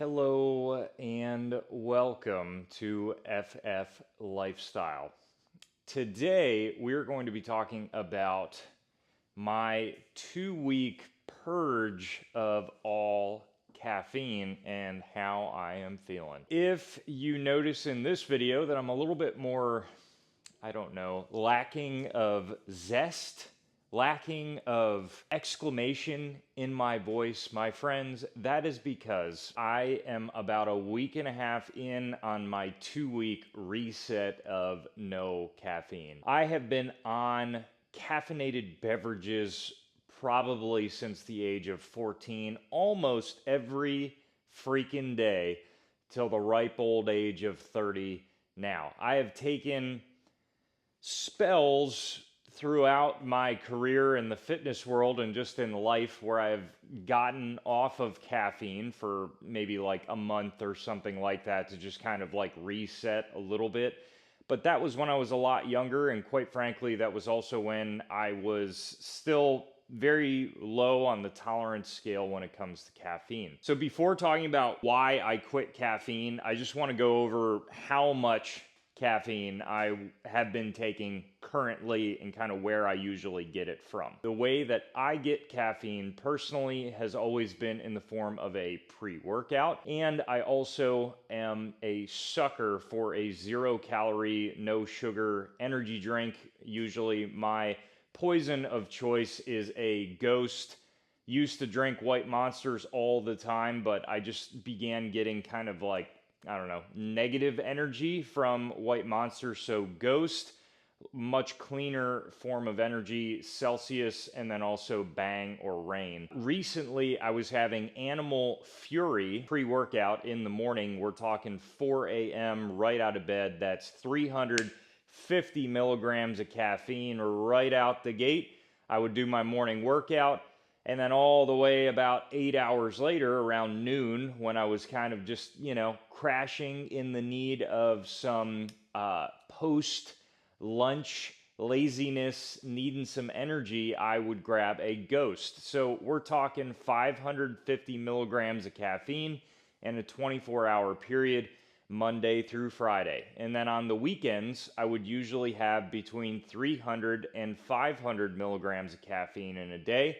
Hello and welcome to FF Lifestyle. Today we're going to be talking about my 2 week purge of all caffeine and how I am feeling. If you notice in this video that I'm a little bit more, lacking of zest, lacking of exclamation in my voice, my friends, that is because I am about a week and a half in on my 2 week reset of no caffeine. I have been on caffeinated beverages probably since the age of 14, almost every freaking day till the ripe old age of 30 now. I have taken spells throughout my career in the fitness world and just in life where I've gotten off of caffeine for maybe like a month or something like that to just kind of like reset a little bit. But that was when I was a lot younger, and quite frankly, that was also when I was still very low on the tolerance scale when it comes to caffeine. So before talking about why I quit caffeine, I just want to go over how much caffeine I have been taking currently and kind of where I usually get it from. The way that I get caffeine personally has always been in the form of a pre-workout, and I also am a sucker for a 0 calorie, no sugar energy drink. Usually my poison of choice is a Ghost. Used to drink White Monsters all the time, but I just began getting kind of like, negative energy from White Monster. So Ghost, much cleaner form of energy, Celsius, and then also Bang or Rain. Recently, I was having Animal Fury pre-workout in the morning. We're talking 4 a.m. right out of bed. That's 350 milligrams of caffeine right out the gate. I would do my morning workout. And then all the way about 8 hours later, around noon, when I was kind of just, crashing in the need of some post-lunch laziness, needing some energy, I would grab a Ghost. So we're talking 550 milligrams of caffeine in a 24-hour period, Monday through Friday. And then on the weekends, I would usually have between 300 and 500 milligrams of caffeine in a day,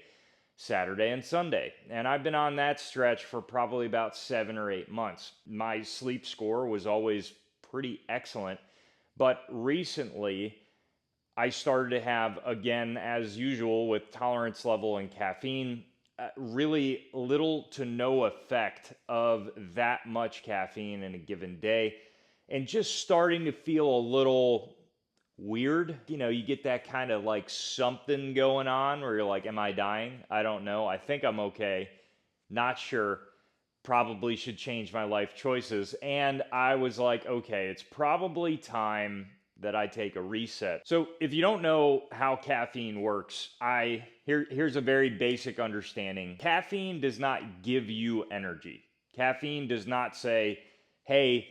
Saturday and Sunday. And I've been on that stretch for probably about 7 or 8 months. My sleep score was always pretty excellent, but recently I started to have, again, as usual with tolerance level and caffeine, really little to no effect of that much caffeine in a given day, and just starting to feel a little weird. You get that kind of like something going on where you're like, am I dying? I don't know. I think I'm okay. Not sure. Probably should change my life choices. And I was like, okay, it's probably time that I take a reset. So if you don't know how caffeine works, here's a very basic understanding. Caffeine does not give you energy. Caffeine does not say, hey,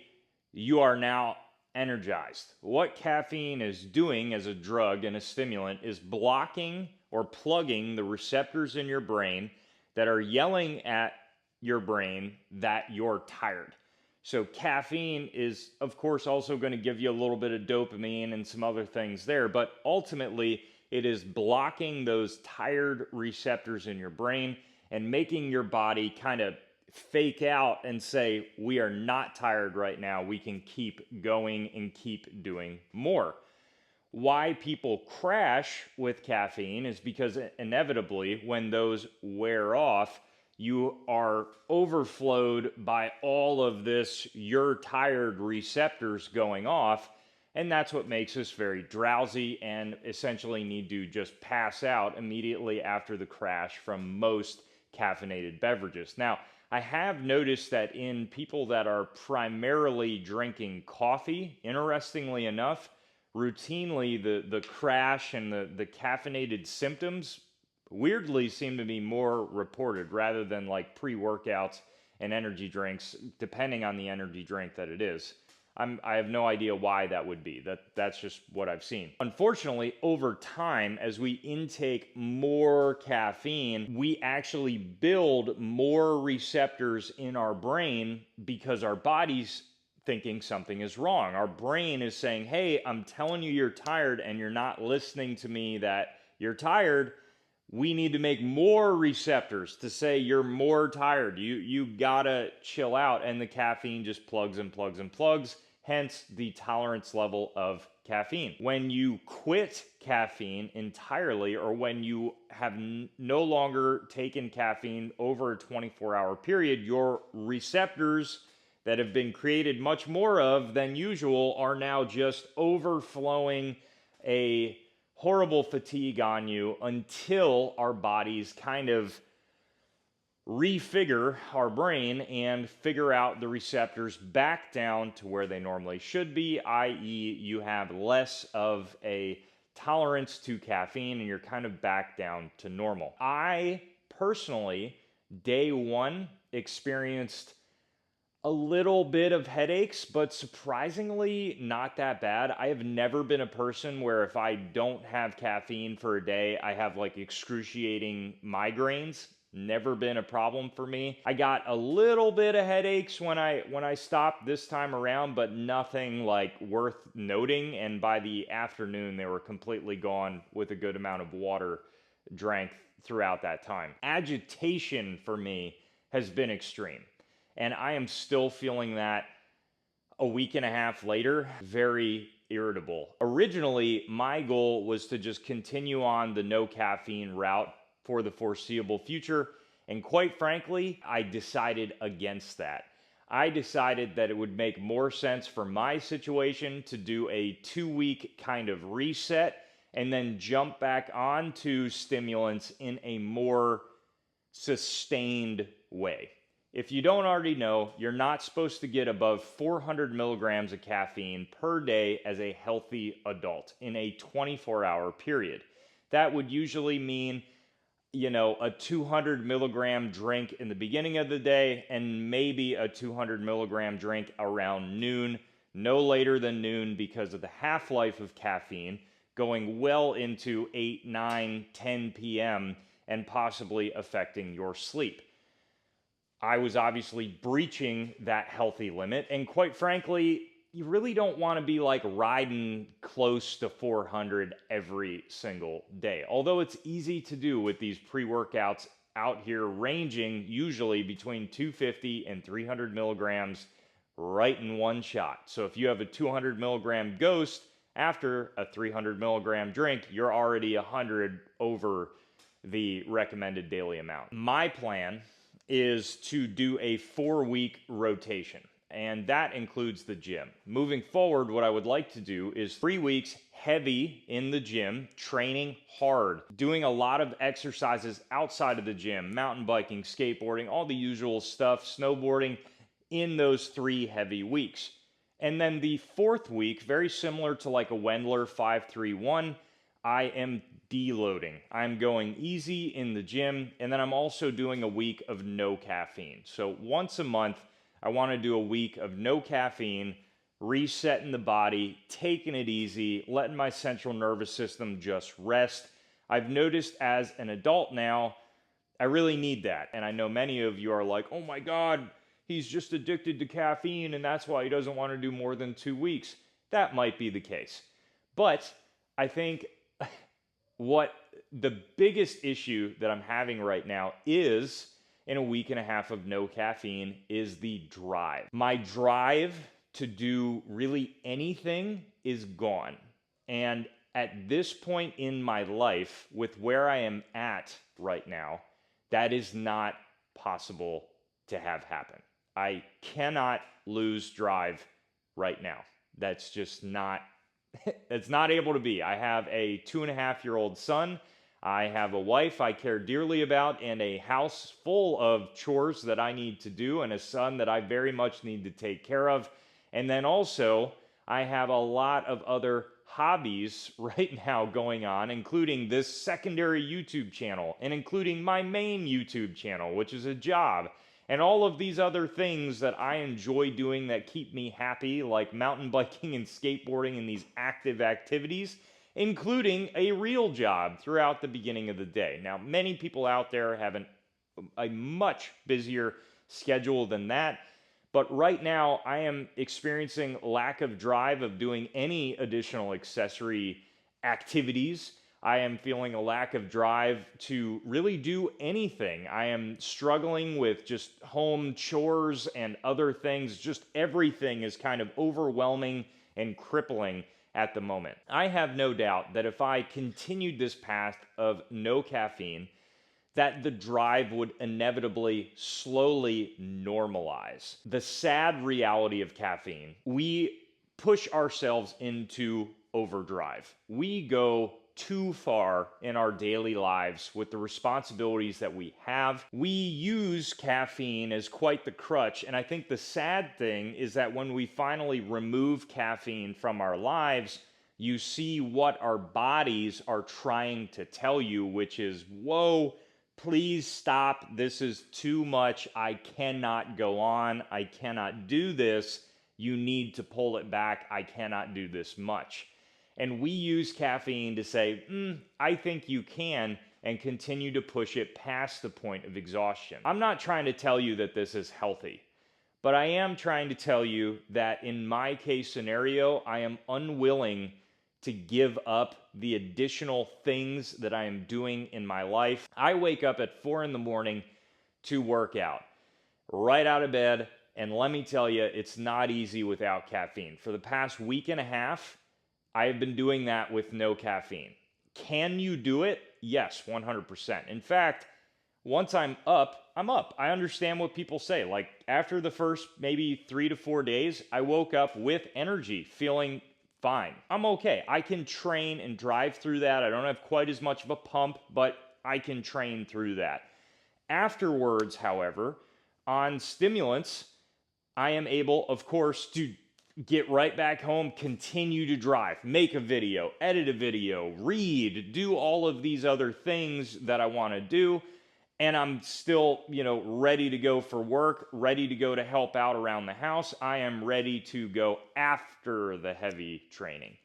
you are now energized. What caffeine is doing as a drug and a stimulant is blocking or plugging the receptors in your brain that are yelling at your brain that you're tired. So caffeine is, of course, also going to give you a little bit of dopamine and some other things there, but ultimately it is blocking those tired receptors in your brain and making your body kind of fake out and say, we are not tired right now. We can keep going and keep doing more. Why people crash with caffeine is because inevitably when those wear off, you are overflowed by all of this you're tired receptors going off, and that's what makes us very drowsy and essentially need to just pass out immediately after the crash from most caffeinated beverages. Now, I have noticed that in people that are primarily drinking coffee, interestingly enough, routinely the crash and the caffeinated symptoms weirdly seem to be more reported rather than like pre-workouts and energy drinks, depending on the energy drink that it is. I have no idea why that would be. That's just what I've seen. Unfortunately, over time, as we intake more caffeine, we actually build more receptors in our brain because our body's thinking something is wrong. Our brain is saying, hey, I'm telling you you're tired and you're not listening to me that you're tired. We need to make more receptors to say you're more tired. You gotta chill out. And the caffeine just plugs and plugs and plugs, hence the tolerance level of caffeine. When you quit caffeine entirely, or when you have no longer taken caffeine over a 24-hour period, your receptors that have been created much more of than usual are now just overflowing a horrible fatigue on you until our bodies kind of refigure our brain and figure out the receptors back down to where they normally should be, i.e. you have less of a tolerance to caffeine and you're kind of back down to normal. I personally, day one, experienced a little bit of headaches, but surprisingly not that bad. I have never been a person where if I don't have caffeine for a day, I have like excruciating migraines. Never been a problem for me. I got a little bit of headaches when I stopped this time around, but nothing like worth noting. And by the afternoon, they were completely gone with a good amount of water drank throughout that time. Agitation for me has been extreme. And I am still feeling that a week and a half later, very irritable. Originally, my goal was to just continue on the no caffeine route for the foreseeable future. And quite frankly, I decided against that. I decided that it would make more sense for my situation to do a 2-week kind of reset and then jump back onto stimulants in a more sustained way. If you don't already know, you're not supposed to get above 400 milligrams of caffeine per day as a healthy adult in a 24-hour period. That would usually mean, a 200 milligram drink in the beginning of the day and maybe a 200 milligram drink around noon, no later than noon because of the half-life of caffeine, going well into 8, 9, 10 p.m. and possibly affecting your sleep. I was obviously breaching that healthy limit, and quite frankly, you really don't want to be like riding close to 400 every single day. Although it's easy to do with these pre-workouts out here ranging usually between 250 and 300 milligrams right in one shot. So if you have a 200 milligram Ghost, after a 300 milligram drink, you're already 100 over the recommended daily amount. My plan is to do a 4-week rotation, and that includes the gym. Moving forward, what I would like to do is 3 weeks heavy in the gym, training hard, doing a lot of exercises outside of the gym, mountain biking, skateboarding, all the usual stuff, snowboarding in those 3 heavy weeks. And then the 4th week, very similar to like a Wendler 5-3-1, I am deloading. I'm going easy in the gym, and then I'm also doing a week of no caffeine. So once a month, I want to do a week of no caffeine, resetting the body, taking it easy, letting my central nervous system just rest. I've noticed as an adult now, I really need that. And I know many of you are like, oh my God, he's just addicted to caffeine, and that's why he doesn't want to do more than 2 weeks. That might be the case. But I think what the biggest issue that I'm having right now is, in a week and a half of no caffeine, is the drive. My drive to do really anything is gone. And at this point in my life, with where I am at right now, that is not possible to have happen. I cannot lose drive right now. That's just not it's not able to be. I have a 2.5-year-old son. I have a wife I care dearly about and a house full of chores that I need to do and a son that I very much need to take care of. And then also, I have a lot of other hobbies right now going on, including this secondary YouTube channel and including my main YouTube channel, which is a job. and all of these other things that I enjoy doing that keep me happy, like mountain biking and skateboarding and these active activities, including a real job throughout the beginning of the day. Now, many people out there have a much busier schedule than that. But right now, I am experiencing lack of drive of doing any additional accessory activities. I am feeling a lack of drive to really do anything. I am struggling with just home chores and other things. Just everything is kind of overwhelming and crippling at the moment. I have no doubt that if I continued this path of no caffeine, that the drive would inevitably slowly normalize. The sad reality of caffeine, we push ourselves into overdrive. We go too far in our daily lives with the responsibilities that we have. We use caffeine as quite the crutch, and I think the sad thing is that when we finally remove caffeine from our lives, you see what our bodies are trying to tell you, which is, whoa, please stop. This is too much. I cannot go on. I cannot do this. You need to pull it back. I cannot do this much. And we use caffeine to say, I think you can, and continue to push it past the point of exhaustion. I'm not trying to tell you that this is healthy, but I am trying to tell you that in my case scenario, I am unwilling to give up the additional things that I am doing in my life. I wake up at 4 in the morning to work out, right out of bed, and let me tell you, it's not easy without caffeine. For the past week and a half, I have been doing that with no caffeine. Can you do it? Yes, 100%. In fact, once I'm up, I'm up. I understand what people say. Like after the first maybe 3 to 4 days, I woke up with energy, feeling fine. I'm okay. I can train and drive through that. I don't have quite as much of a pump, but I can train through that. Afterwards, however, on stimulants, I am able, of course, to get right back home, continue to drive, make a video, edit a video, read, do all of these other things that I want to do. And I'm still, ready to go for work, ready to go to help out around the house. I am ready to go after the heavy training.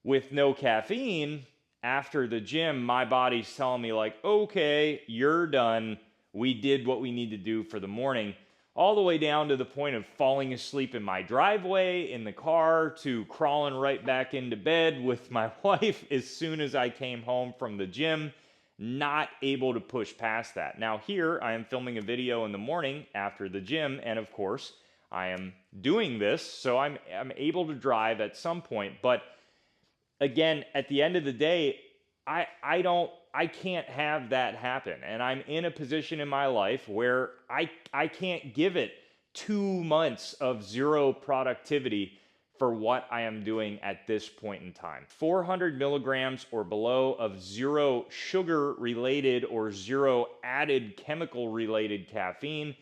With no caffeine, after the gym, my body's telling me like, okay, you're done. We did what we need to do for the morning. All the way down to the point of falling asleep in my driveway, in the car, to crawling right back into bed with my wife as soon as I came home from the gym, not able to push past that. Now here, I am filming a video in the morning after the gym, and of course, I am doing this, so I'm able to drive at some point, but again, at the end of the day, I can't have that happen. And I'm in a position in my life where I can't give it 2 months of zero productivity for what I am doing at this point in time. 400 milligrams or below of zero sugar related or zero added chemical related caffeine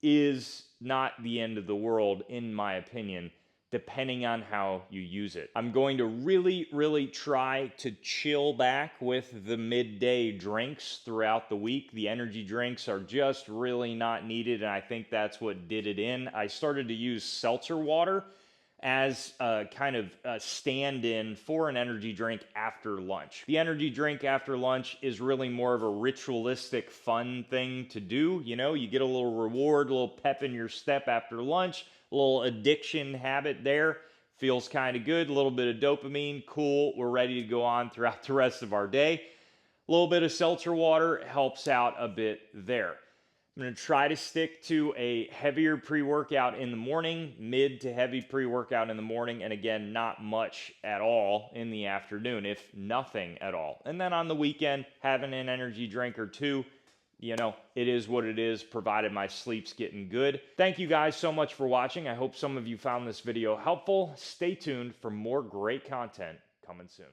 is not the end of the world, in my opinion, depending on how you use it. I'm going to really try to chill back with the midday drinks throughout the week. The energy drinks are just really not needed, and I think that's what did it in. I started to use seltzer water as a kind of a stand-in for an energy drink after lunch. The energy drink after lunch is really more of a ritualistic, fun thing to do. You get a little reward, a little pep in your step after lunch, a little addiction habit there. Feels kind of good, a little bit of dopamine, cool, we're ready to go on throughout the rest of our day. A little bit of seltzer water helps out a bit there. I'm going to try to stick to a heavier pre-workout in the morning, mid to heavy pre-workout in the morning, and again, not much at all in the afternoon, if nothing at all. And then on the weekend, having an energy drink or two. It is what it is, provided my sleep's getting good. Thank you guys so much for watching. I hope some of you found this video helpful. Stay tuned for more great content coming soon.